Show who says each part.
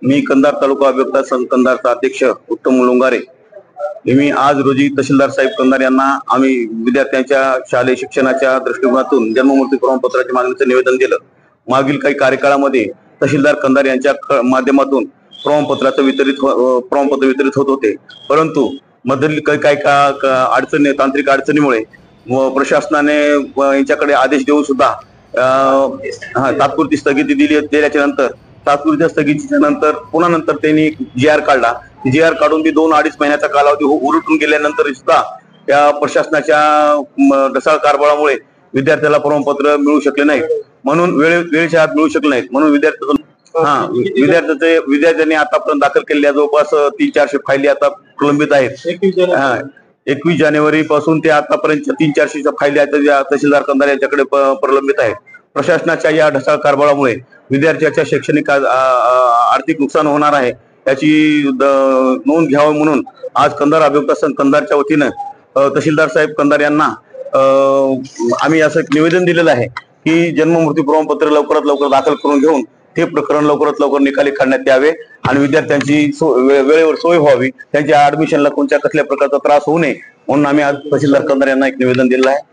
Speaker 1: मी कंधार तालुका अभियंता संघ कंधारचा अध्यक्ष उत्तम मुलुंगारे मी आज रोजी तहसीलदार साहेब कंधार यांना आम्ही विद्यार्थ्यांच्या शालेय शिक्षणाच्या दृष्टिकोनातून जन्ममृत्यू प्रमाणपत्राच्या मागणीचं निवेदन दिलं। मागील काही कार्यकाळामध्ये तहसीलदार कंधार यांच्या माध्यमातून प्रमाणपत्र वितरित होत होते, परंतु मधील काही अडचणी तांत्रिक अडचणीमुळे प्रशासनाने यांच्याकडे आदेश देऊन सुद्धा तात्पुरती स्थगिती दिल्याच्या नंतर तात्पुरत्या स्थगितीच्या नंतर पुन्हा नंतर त्यांनी GR काढला। GR काढून बी 2-2.5 महिन्याचा कालावधी उलटून गेल्यानंतर सुद्धा त्या प्रशासनाच्या ढसाळ कारभारामुळे विद्यार्थ्याला प्रमाणपत्र मिळू शकले नाही, म्हणून वेळेच्या आत मिळू शकले नाहीत। म्हणून विद्यार्थ्यांनी आतापर्यंत दाखल केलेल्या जवळपास 300-400 फायली आता प्रलंबित आहेत। 21 जानेवारी पासून ते आतापर्यंत 300-400 फायली तहसीलदार कंधार यांच्याकडे प्रलंबित आहेत। प्रशासनाच्या या ढसाळ कारभारामुळे विद्यार्थ्याच्या शैक्षणिक आर्थिक नुकसान होणार आहे, याची नोंद घ्यावी म्हणून आज कंधार अभियंता संघ कंधारच्या वतीनं तहसीलदार साहेब कंधार यांना आम्ही असं निवेदन दिलेलं आहे की जन्म मृत्यू प्रमाणपत्र लवकरात लवकर दाखल करून घेऊन ते प्रकरण लवकरात लवकर निकाली काढण्यात यावे आणि विद्यार्थ्यांची वेळेवर सोय व्हावी, त्यांच्या ऍडमिशनला कोणत्या कसल्या प्रकारचा त्रास होऊ नये म्हणून आम्ही आज तहसीलदार कंधार यांना एक निवेदन दिलेलं आहे।